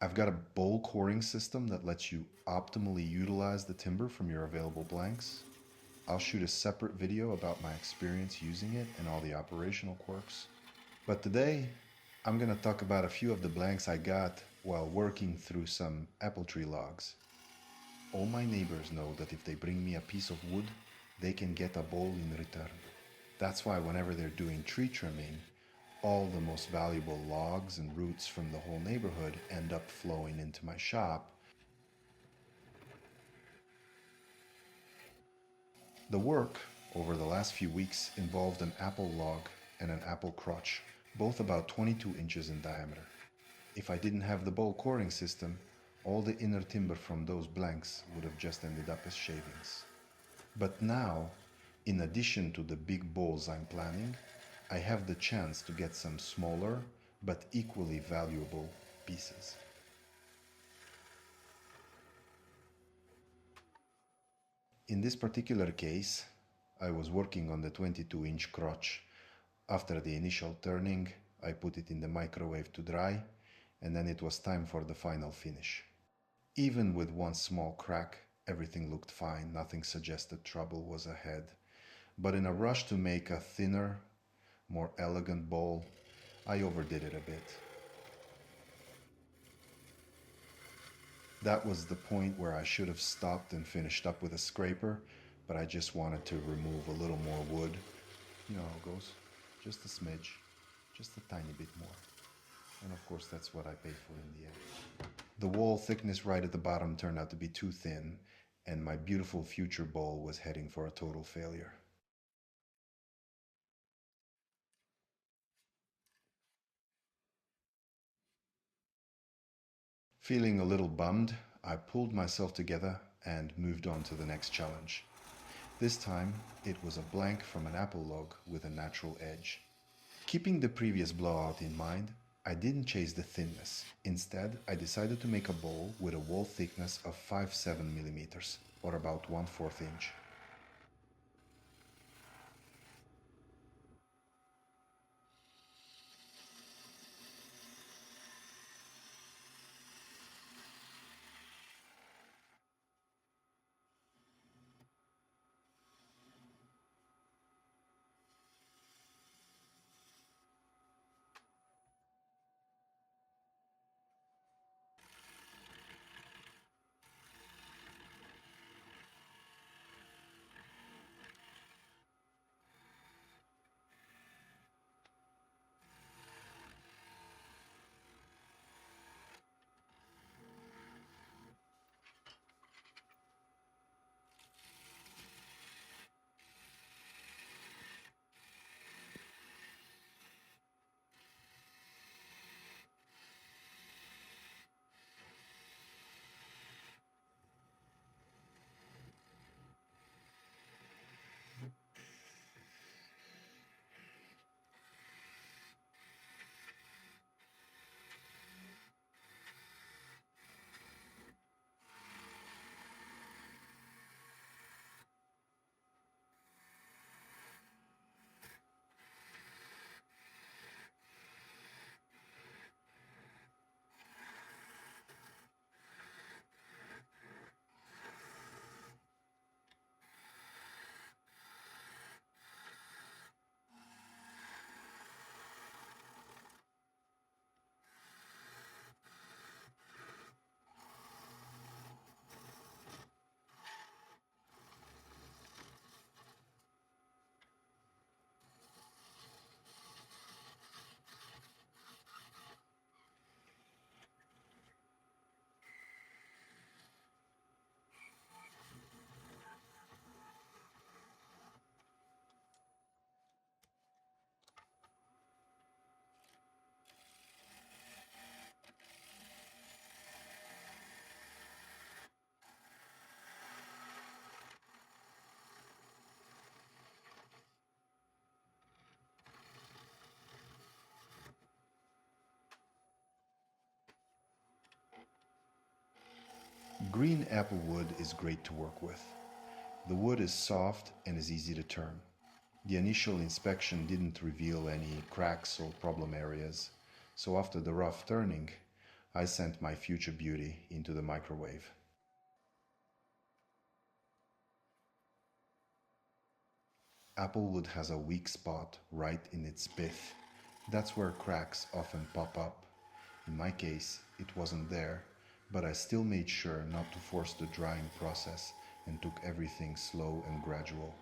I've got a bowl coring system that lets you optimally utilize the timber from your available blanks. I'll shoot a separate video about my experience using it and all the operational quirks. But today, I'm going to talk about a few of the blanks I got while working through some apple tree logs. All my neighbors know that if they bring me a piece of wood, they can get a bowl in return. That's why whenever they're doing tree trimming, all the most valuable logs and roots from the whole neighborhood end up flowing into my shop. The work over the last few weeks involved an apple log and an apple crotch, both about 22 inches in diameter. If I didn't have the bowl coring system, all the inner timber from those blanks would have just ended up as shavings. But now, in addition to the big bowls I'm planning, I have the chance to get some smaller but equally valuable pieces. In this particular case, I was working on the 22-inch crotch. After the initial turning, I put it in the microwave to dry, and then it was time for the final finish. Even with one small crack, everything looked fine, nothing suggested trouble was ahead. But in a rush to make a thinner, more elegant bowl, I overdid it a bit. That was the point where I should have stopped and finished up with a scraper, but I just wanted to remove a little more wood. You know how it goes. Just a smidge, just a tiny bit more. And of course that's what I paid for in the end. The wall thickness right at the bottom turned out to be too thin, and my beautiful future bowl was heading for a total failure. Feeling a little bummed, I pulled myself together and moved on to the next challenge. This time, it was a blank from an apple log with a natural edge. Keeping the previous blowout in mind, I didn't chase the thinness. Instead, I decided to make a bowl with a wall thickness of 5-7 millimeters, or about 1/4 inch. Green apple wood is great to work with. The wood is soft and is easy to turn. The initial inspection didn't reveal any cracks or problem areas, so after the rough turning, I sent my future beauty into the microwave. Applewood has a weak spot right in its pith. That's where cracks often pop up. In my case, it wasn't there, but I still made sure not to force the drying process and took everything slow and gradual.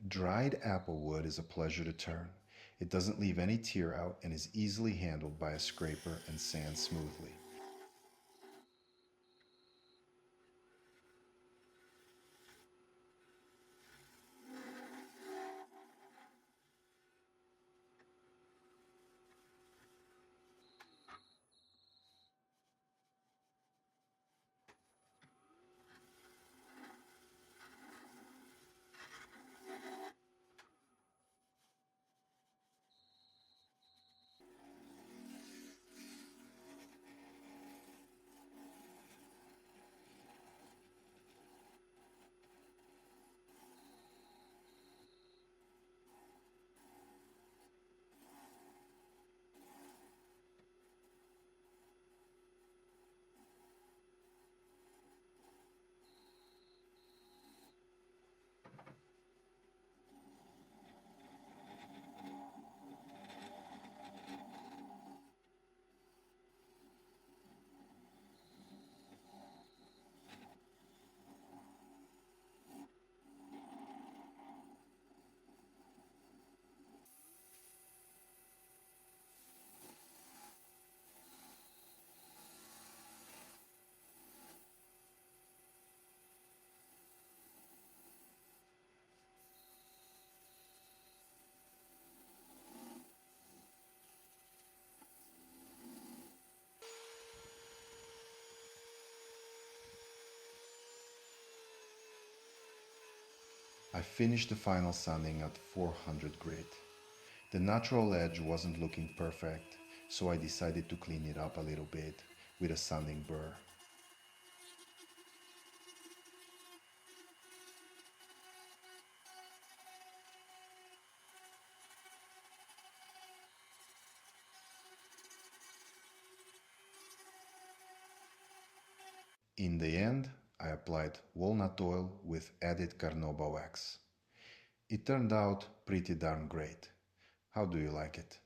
Dried applewood is a pleasure to turn. It doesn't leave any tear out and is easily handled by a scraper and sands smoothly. I finished the final sanding at 400 grit. The natural edge wasn't looking perfect, so I decided to clean it up a little bit with a sanding burr. In the end, I applied walnut oil with added carnauba wax. It turned out pretty darn great. How do you like it?